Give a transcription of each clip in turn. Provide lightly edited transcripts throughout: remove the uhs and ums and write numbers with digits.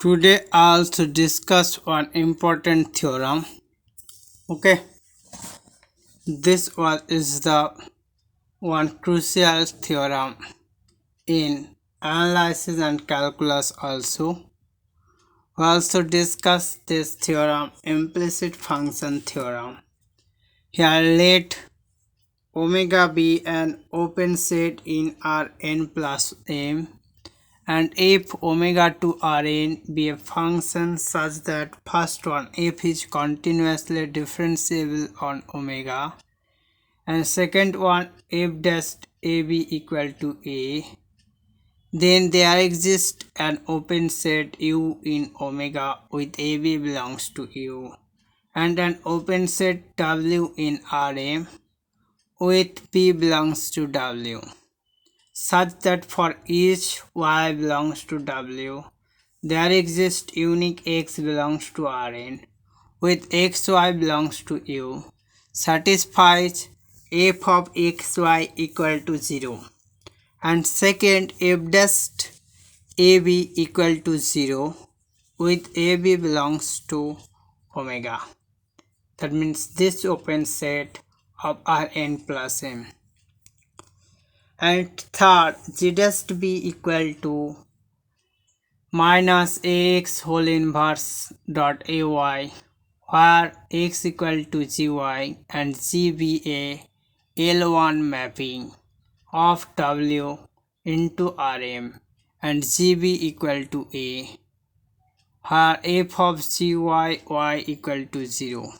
Today I also discuss one important theorem. Okay, this one is the one crucial theorem in analysis and calculus also. We also discuss this theorem, implicit function theorem. Here let omega be an open set in Rn plus m, and if omega to Rn be a function such that first one f is continuously differentiable on omega, and second one f dash ab equal to a, then there exists an open set u in omega with ab belongs to u, and an open set w in Rm with p belongs to w, such that for each y belongs to w, there exists unique x belongs to Rn with xy belongs to u, satisfies f of xy equal to 0, and second f dash ab equal to 0 with ab belongs to omega. That means this open set of Rn plus m. And third, g dash b equal to minus ax whole inverse dot ay, where x equal to gy and g be a L1 mapping of w into Rm, and gb equal to a, where f of gy y equal to 0.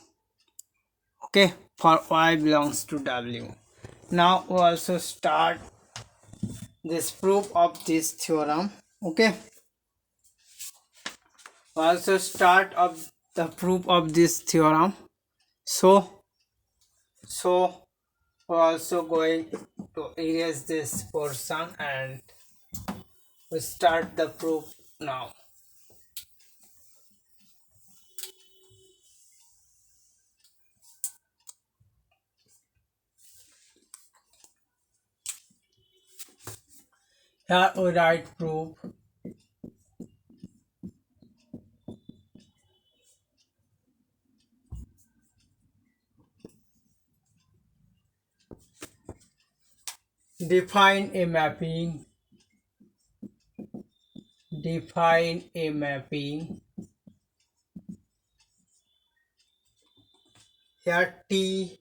Okay, for y belongs to w. Now we also start this proof of this theorem. Okay, we also start of the proof of this theorem. So we're also going to erase this portion and we start the proof now. Here we write proof. Define a mapping. Define a mapping. Here T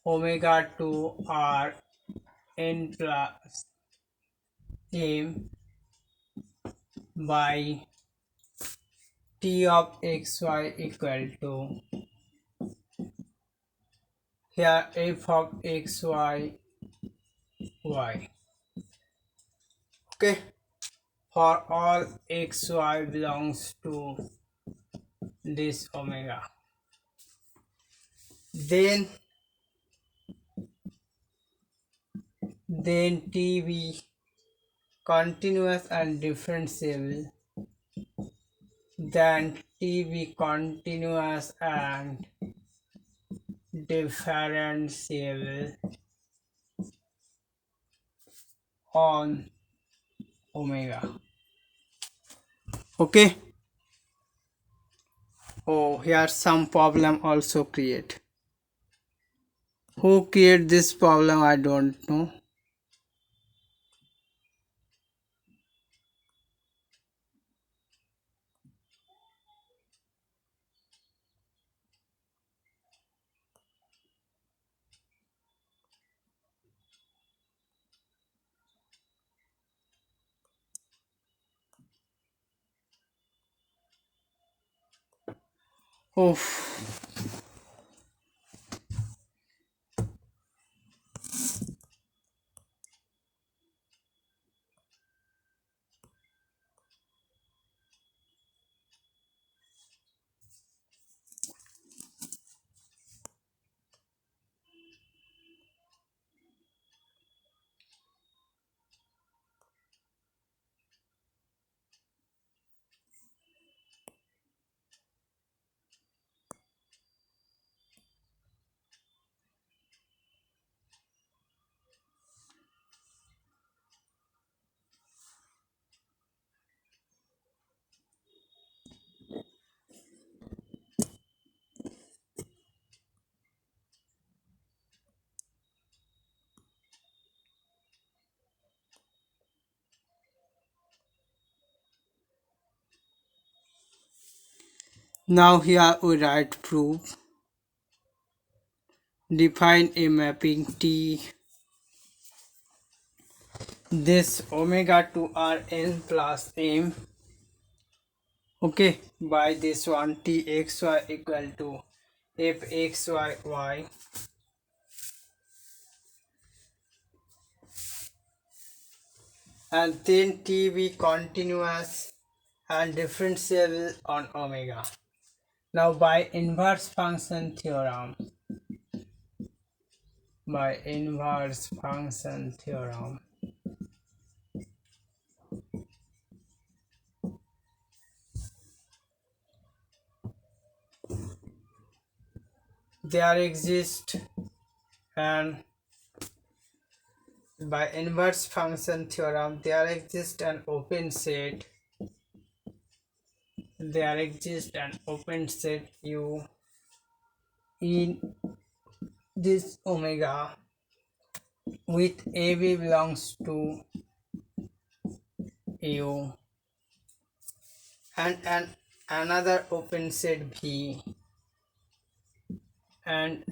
omega to R n plus m by T of xy equal to here f of xy y. Okay, for all xy belongs to this omega, then t be continuous and differentiable, then t be continuous and differentiable on omega. Okay, oh, here some problem also create. Who create this problem? I don't know. Oh, Now here we write proof. Define a mapping T this omega to Rn plus m, okay, by this one Txy equal to Fxy and then T be continuous and differentiable on omega. Now by inverse function theorem, there exists and by inverse function theorem there exists an open set U in this omega with AB belongs to U and another open set V and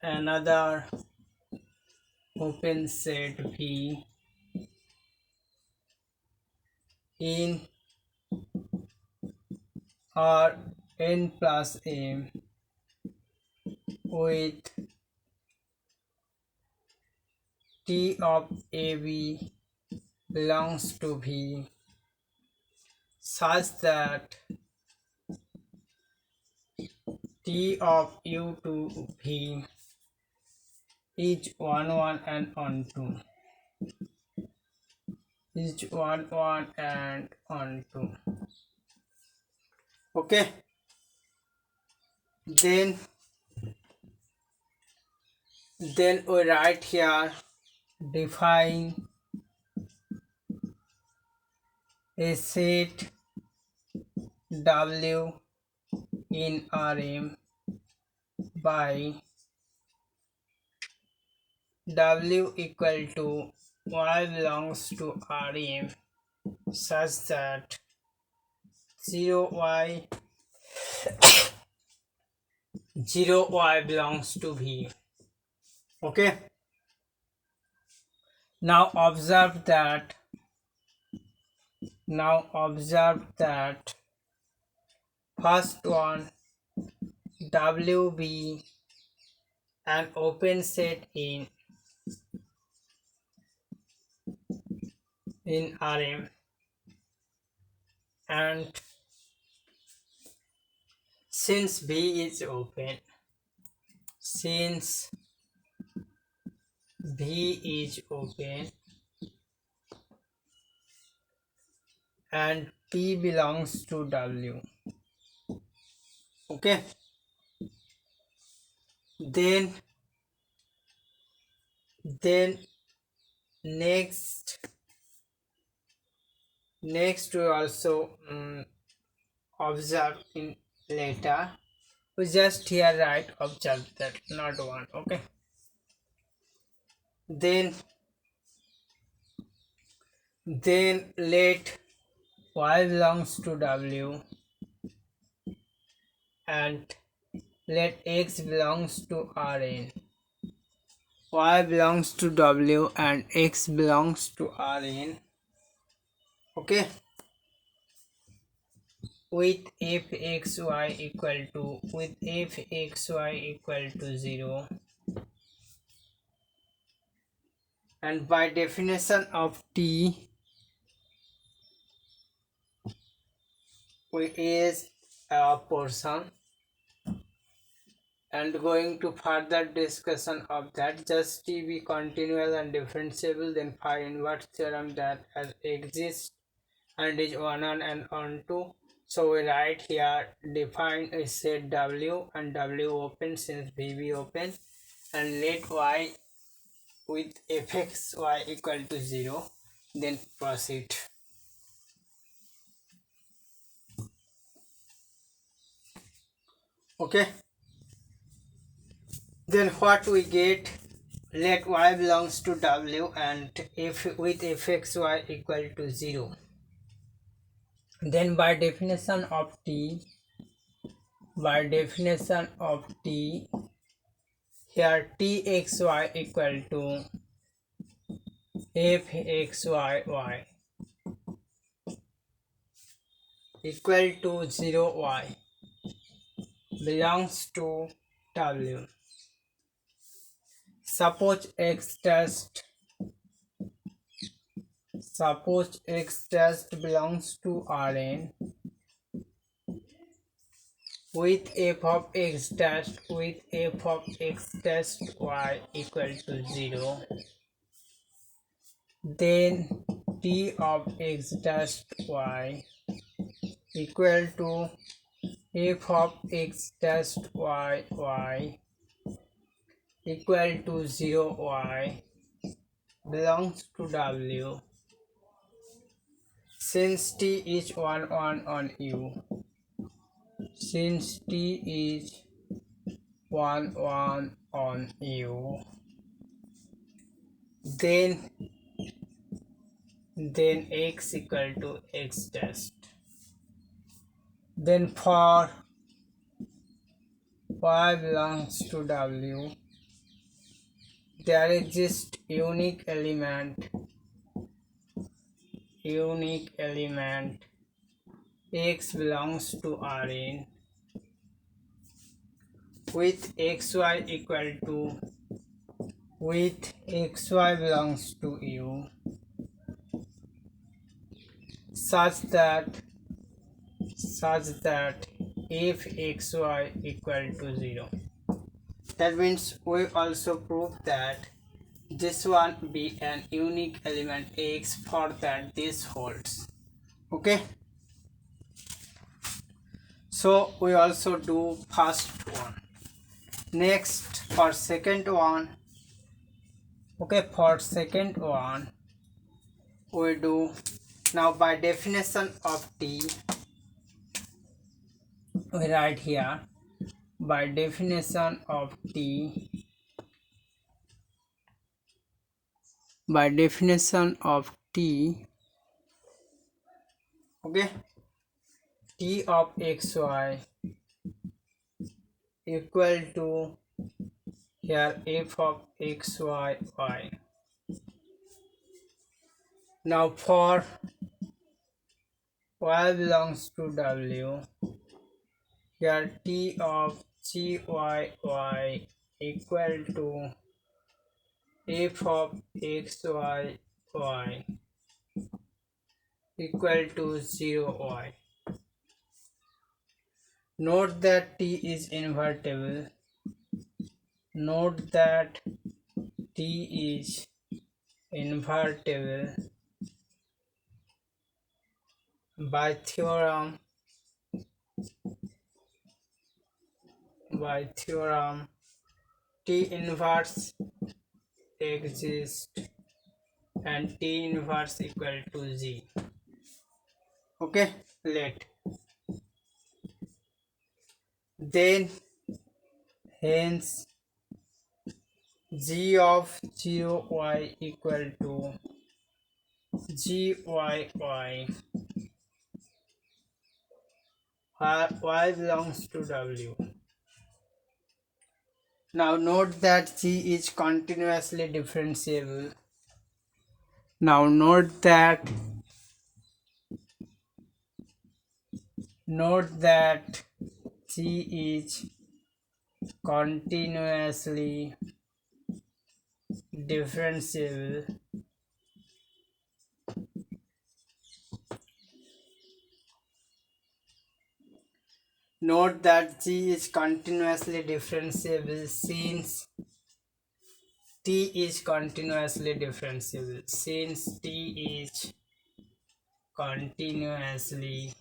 another open set V in R n plus m with T of AB belongs to V such that T of U to V is 1 1 and on 2 okay. Then we write here define a set W in Rm by W equal to Y belongs to Rm such that 0y belongs to V. Okay. Now observe that first one WB an open set in Rm and since B is open and P belongs to W, okay. Then next we also observe in later, we just here write observe that, not one, okay. Then let Y belongs to W and let X belongs to Rn. Y belongs to W and X belongs to Rn, okay, with fxy equal to 0 and by definition of T we is a portion and going to further discussion of that. Just T be continuous and differentiable, then find inverse theorem that exists and is on and on 2. So we write here define a set W and W open since VB open and let Y with fxy equal to 0, then proceed. Okay. Then what we get, let Y belongs to W and if with fxy equal to 0. Then by definition of t, here txy equal to fxyy equal to 0y belongs to w. Suppose x test belongs to Rn with f of x test y equal to 0, then t of x test y equal to f of x test y equal to 0y belongs to w. Since t is 1 on u, since t is 1 on u, then x equal to x test. Then for y belongs to w, there exists unique element x belongs to Rn with xy equal to xy belongs to u, such that if xy equal to 0. That means we also prove that this one be an unique element x for that this holds. Okay, so we also do first one. Next for second one, okay, for second one we do now by definition of t, we write here by definition of t, okay, t of xy equal to here f of xy. Now for y belongs to w, here t of gyy equal to f of xy equal to 0y. Note that t is invertible. Note that t is invertible. By theorem, t inverse exists and t inverse equal to z. Okay, let then hence g of 0y equal to gyy where y belongs to w. Now note that g is continuously differentiable. Now note that g is continuously differentiable. Note that g is continuously differentiable since t is continuously differentiable. Since t is continuously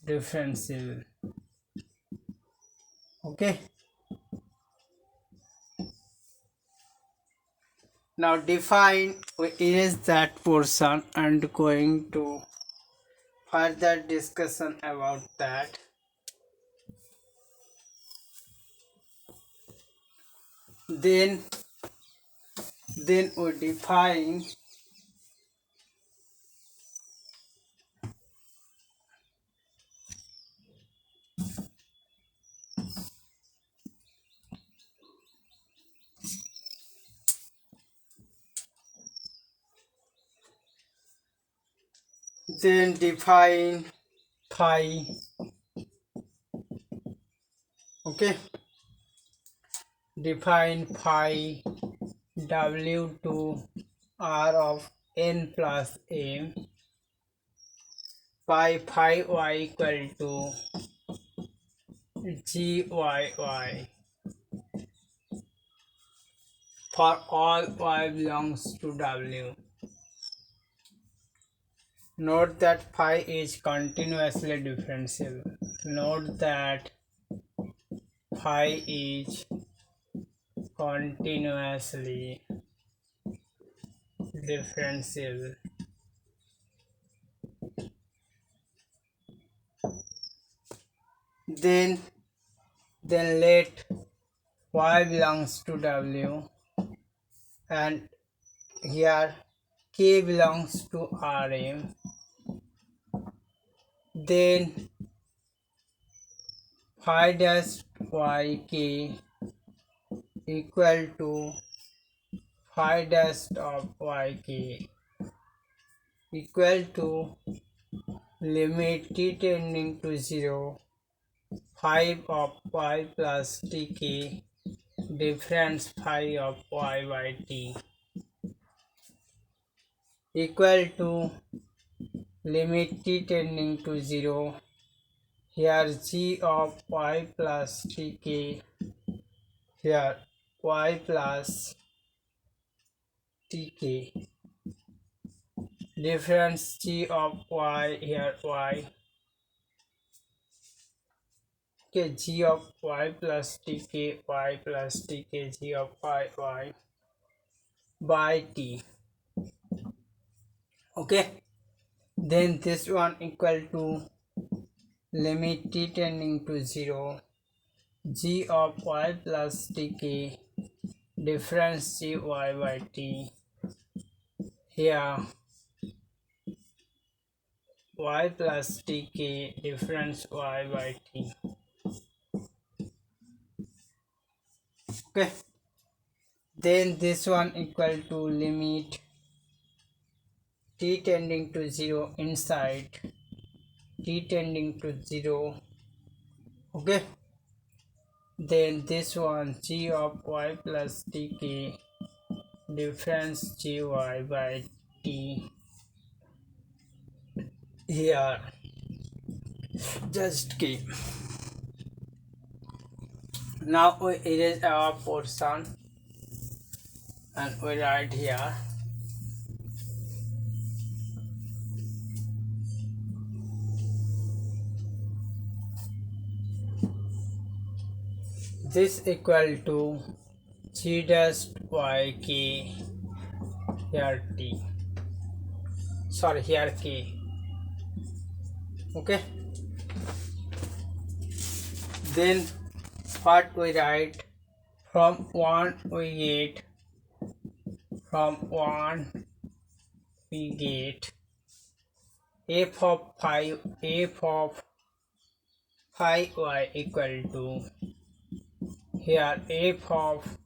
differentiable. Okay. Now define, we erase that portion and going to further discussion about that. Then we define Then define phi. Okay, define phi w to r of n plus m by phi y equal to gyy for all y belongs to w. Note that phi is continuously differentiable. Note that phi is continuously differentiable. Then let y belongs to w and here k belongs to Rm. Then phi dash yk equal to phi dash of yk equal to limit t tending to 0 phi of y plus tk difference phi of y by t equal to limit t tending to 0. Here g of y plus tk, here y plus tk, difference g of y, here y, okay, g of y plus tk, y plus tk, g of y, y by t. Okay, then this one equal to limit t tending to 0 g of y plus tk difference gy by t. Here y plus tk difference y by t. Okay, then this one equal to limit t tending to 0 inside t tending to 0. Okay, then this one g of y plus tk difference gy by t. Here just keep. Now we erase our portion and we write here this equal to g dash yk here t, sorry here k. Okay, then what we write, from 1 we get, from 1 we get f of phi y equal to here f of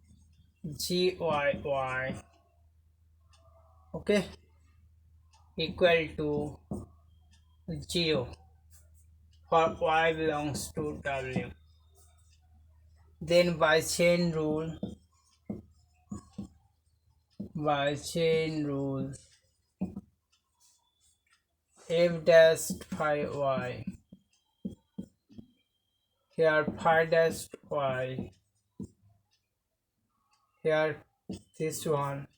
gyy, okay, equal to 0 for y belongs to w. Then by chain rule f dash phi y, here phi dash y, here this one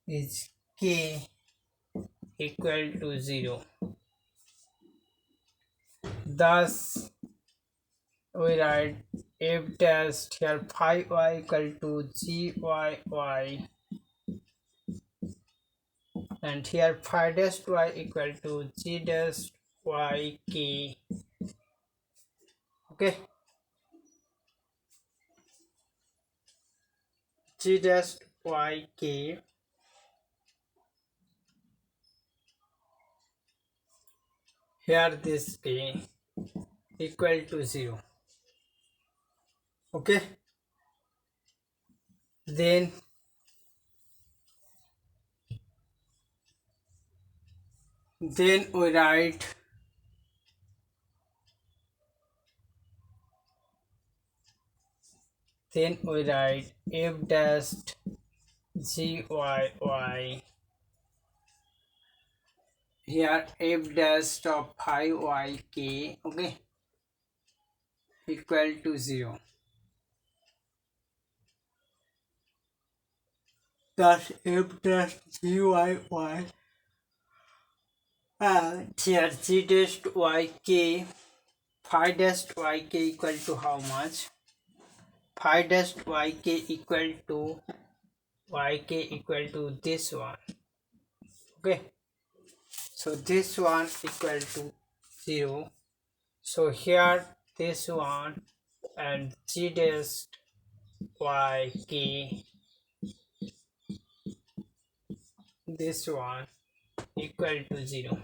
is k equal to 0. Thus we write f dash here phi y equal to gyy and here phi dash y equal to g dash yk. Okay, g dash yk here this k equal to 0. Okay, then Then we write f dash g y y. Here f dash of phi y k, okay, equal to 0. Thus f dash g y y, and here g dash y k, phi dash y k equal to how much? Phi dash y k equal to this one, okay. So this one equal to 0. So here this one and g dash y k, this one equal to 0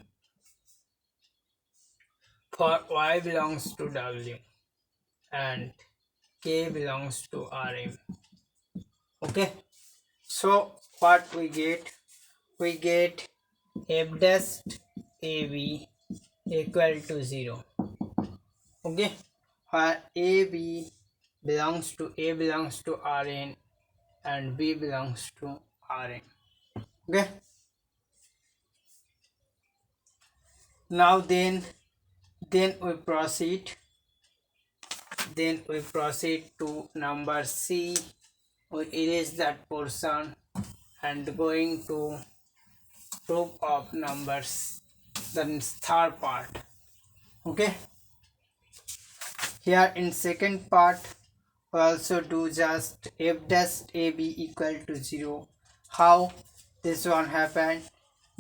for y belongs to w and k belongs to Rm, okay. So what we get? We get f dash ab equal to 0, okay, where a belongs to Rn and b belongs to Rm, okay. Now then we proceed to number C. We erase that portion and going to proof of numbers, the third part, okay. Here in second part we also do just f dash ab equal to 0. How this one happened?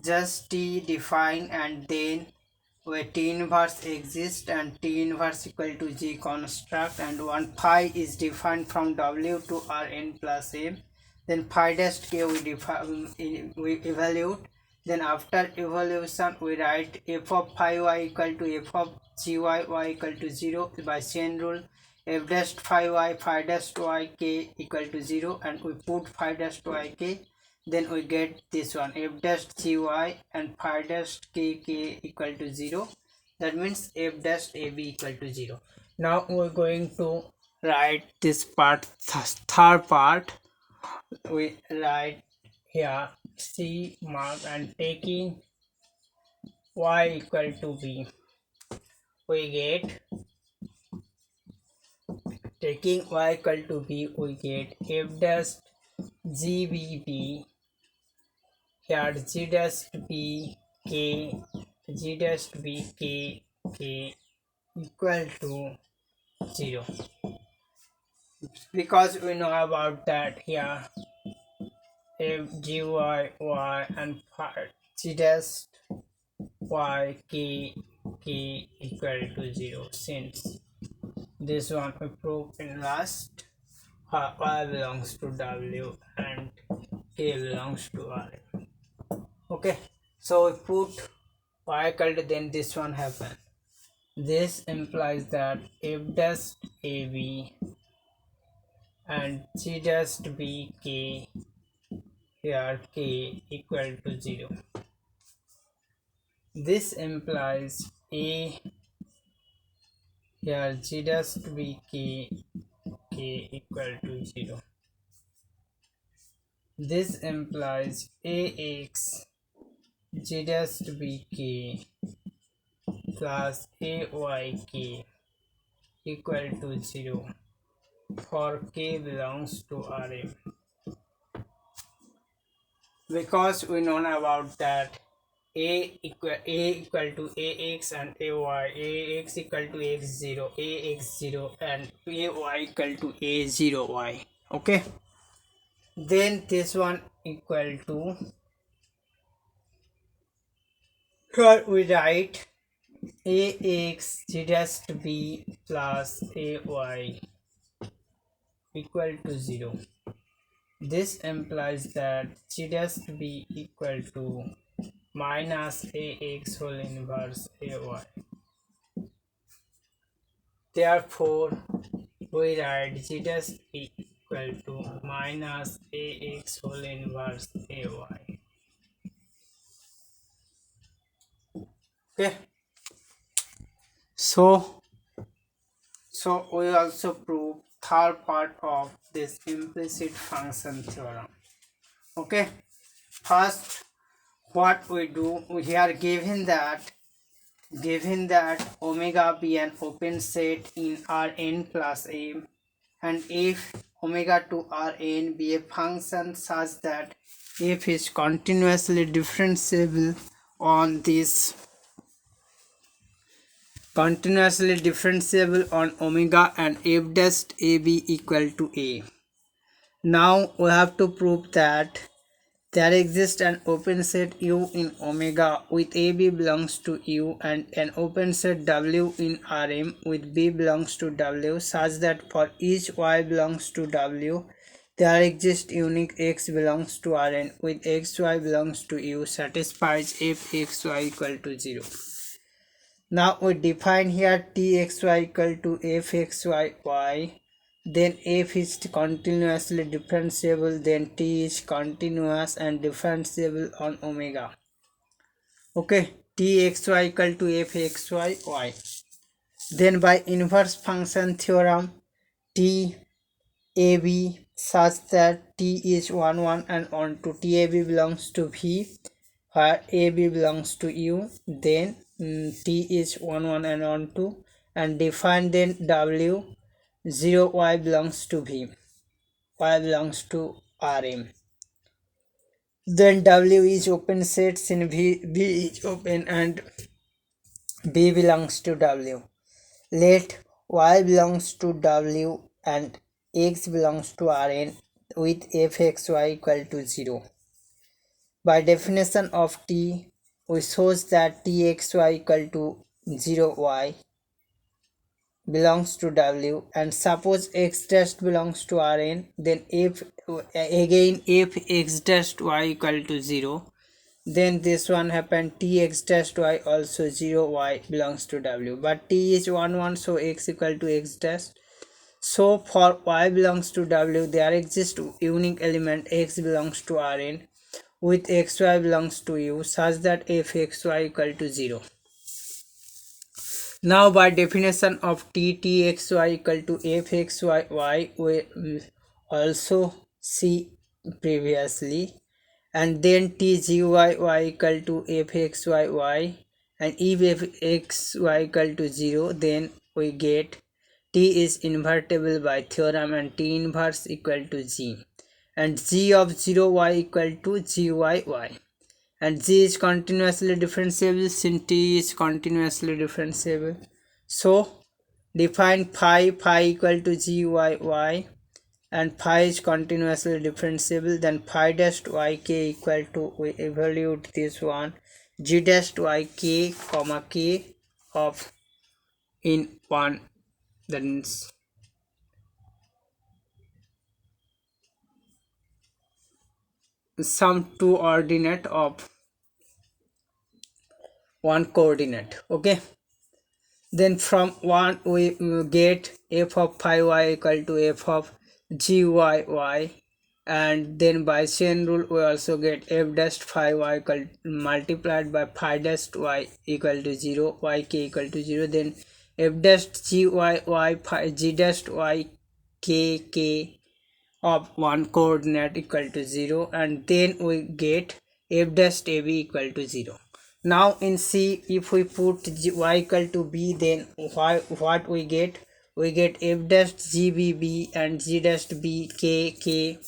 Just t define and then where T inverse exists and T inverse equal to G construct, and one phi is defined from W to Rn plus M. Then phi dash k we evaluate. Then after evaluation we write f of phi y equal to f of g y equal to 0 by chain rule. F dash phi dash y k equal to 0, and we put phi dash y k. Then we get this one f dash gy and phi dash k equal to 0. That means f dash ab equal to 0. Now we're going to write this part, third part. We write here c mark and taking y equal to b, we get, taking y equal to b, we get f dash gbb. Here g dash b k, g dash b k equal to 0, because we know about that here f g y y and g dash y k equal to 0. Since this one we prove in last, y belongs to w and k belongs to r, okay. So we put y equal to, then this one happen. This implies that f dash ab and g dash b k, here k equal to 0. This implies a, here g dash b k equal to 0. This implies ax g dash b k plus ayk equal to 0 for k belongs to Rm, because we know about that a equal to ax and ax equal to ax0 and ay equal to a0y, okay. Then this one equal to, here we write ax g dash b plus ay equal to 0. This implies that g dash b equal to minus ax whole inverse ay. Therefore we write g dash b equal to minus ax whole inverse ay. Okay, so we also prove third part of this implicit function theorem. Okay, first what we do, we are given that omega be an open set in Rn plus m, and if omega to Rn be a function such that f is continuously differentiable on this omega and f dash ab equal to a. Now we have to prove that there exists an open set U in omega with AB belongs to U and an open set W in Rm with B belongs to W, such that for each Y belongs to W, there exists unique X belongs to Rn with XY belongs to U satisfies Fxy equal to 0. Now we define here Txy equal to Fxy. Then f is continuously differentiable, then t is continuous and differentiable on omega. Okay, Txy equal to Fxy. Then by inverse function theorem, T AB such that T is 1 1 and on to TAB belongs to V, where AB belongs to U, then T is 1 1 and on to, and define then W 0 Y belongs to V, Y belongs to Rm. Then W is open sets in V is open and B belongs to W. Let Y belongs to W and X belongs to Rn with Fxy equal to 0. By definition of T, we shows that Txy equal to 0y belongs to W, and suppose x dash belongs to Rn, then if x dash y equal to 0, then this one happen Tx dash y also 0, y belongs to W, but T is 1 1, so x equal to x dash. So for y belongs to W, there exists unique element x belongs to Rn with xy belongs to U such that Fxy equal to 0. Now by definition of Txy equal to Fxy, we also see previously, and then Tgyy equal to Fxy, and if Fxy equal to 0, then we get T is invertible by theorem and T inverse equal to G, and G of 0y equal to Gyy, and G is continuously differentiable since T is continuously differentiable. So define phi equal to Gyy, and phi is continuously differentiable, then phi dash yk equal to, we evaluate this one, g dash yk comma k of in 1, then some two ordinate of one coordinate. Okay, then from 1 we get f of phi y equal to f of gyy, and then by chain rule we also get f dash phi y equal multiplied by phi dash y equal to 0, yk equal to 0, then f dash gyy phi g dash y k of one coordinate equal to 0, and then we get f dash ab equal to 0. Now in C, if we put y equal to b, then what we get? We get f dash gbb and g dash b k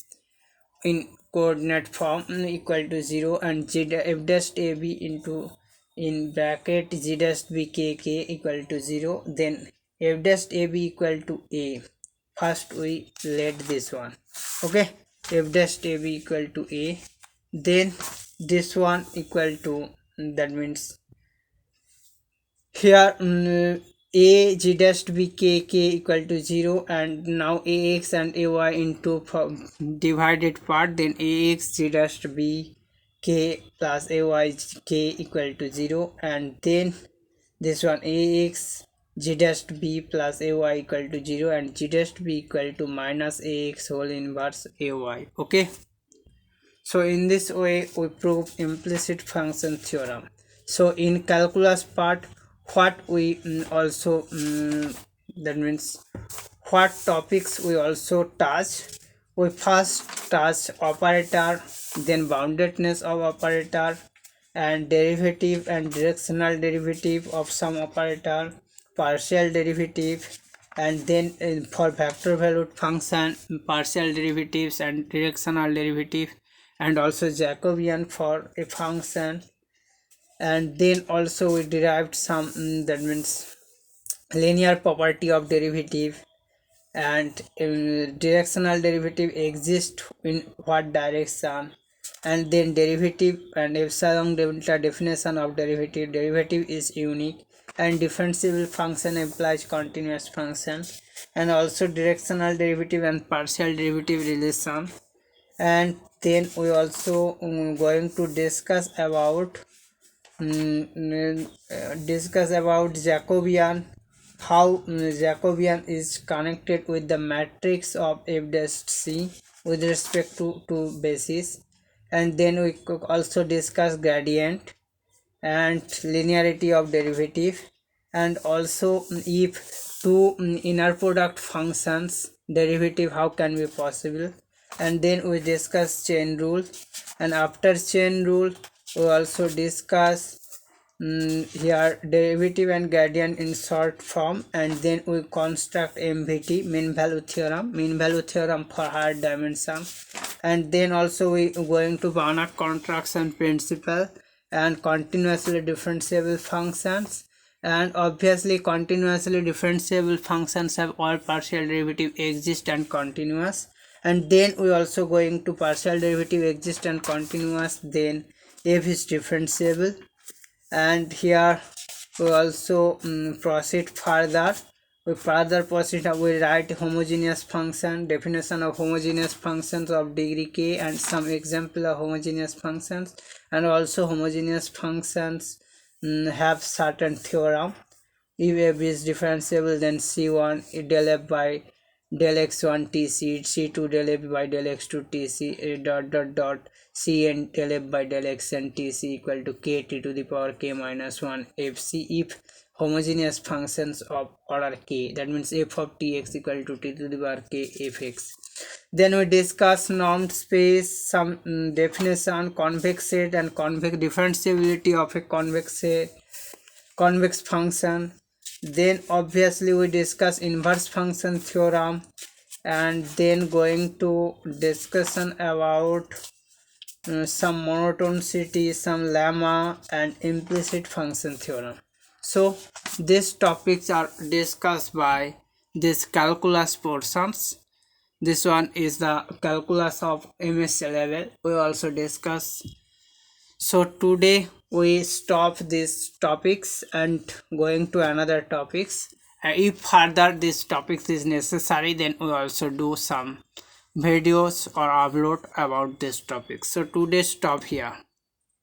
in coordinate form equal to 0, and f dash ab into in bracket g dash b k equal to 0, then f dash ab equal to a. First we let this one. Okay, f dash ab equal to a, then this one equal to, that means here a g dash b k equal to 0, and now ax and ay into divided part, then ax g dash b k plus ay k equal to 0, and then this one ax g dash b plus ay equal to 0, and g dash b equal to minus ax whole inverse ay. Okay, so in this way we prove implicit function theorem. So in calculus part, what we also that means what topics we also touch. We first touch operator, then boundedness of operator, and derivative and directional derivative of some operator, partial derivative, and then for vector valued function, partial derivatives and directional derivative, and also Jacobian for a function. And then also we derived some that means linear property of derivative, and directional derivative exists in what direction, and then derivative and epsilon delta definition of derivative is unique, and differentiable function implies continuous function, and also directional derivative and partial derivative relation. And then we also going to discuss about Jacobian, how Jacobian is connected with the matrix of f dash c with respect to basis. And then we could also discuss gradient and linearity of derivative, and also if two inner product functions derivative, how can be possible. And then we discuss chain rule, and after chain rule we also discuss here derivative and gradient in short form, and then we construct MVT, mean value theorem for higher dimension. And then also we going to Banach contraction principle and continuously differentiable functions. And obviously continuously differentiable functions have all partial derivative exist and continuous. And then we also going to partial derivative exist and continuous, then f is differentiable. And here we also proceed further. We write homogeneous function, definition of homogeneous functions of degree k, and some example of homogeneous functions. And also homogeneous functions have certain theorem. If f is differentiable, then c1 del f by del x1 tc, c2 del f by del x2 tc, dot cn del f by del xn tc equal to kt to the power k minus 1 fc if homogeneous functions of order k, that means f of tx equal to t to the power k fx. Then we discuss normed space, some definition, convex set, and convex differentiability of a convex function. Then obviously we discuss inverse function theorem, and then going to discussion about some monotonicity, some lemma, and implicit function theorem. So these topics are discussed by this calculus portions. This one is the calculus of MS level. We also discuss. So today we stop these topics and going to another topics. If further this topics is necessary, then we also do some videos or upload about this topic. So today stop here.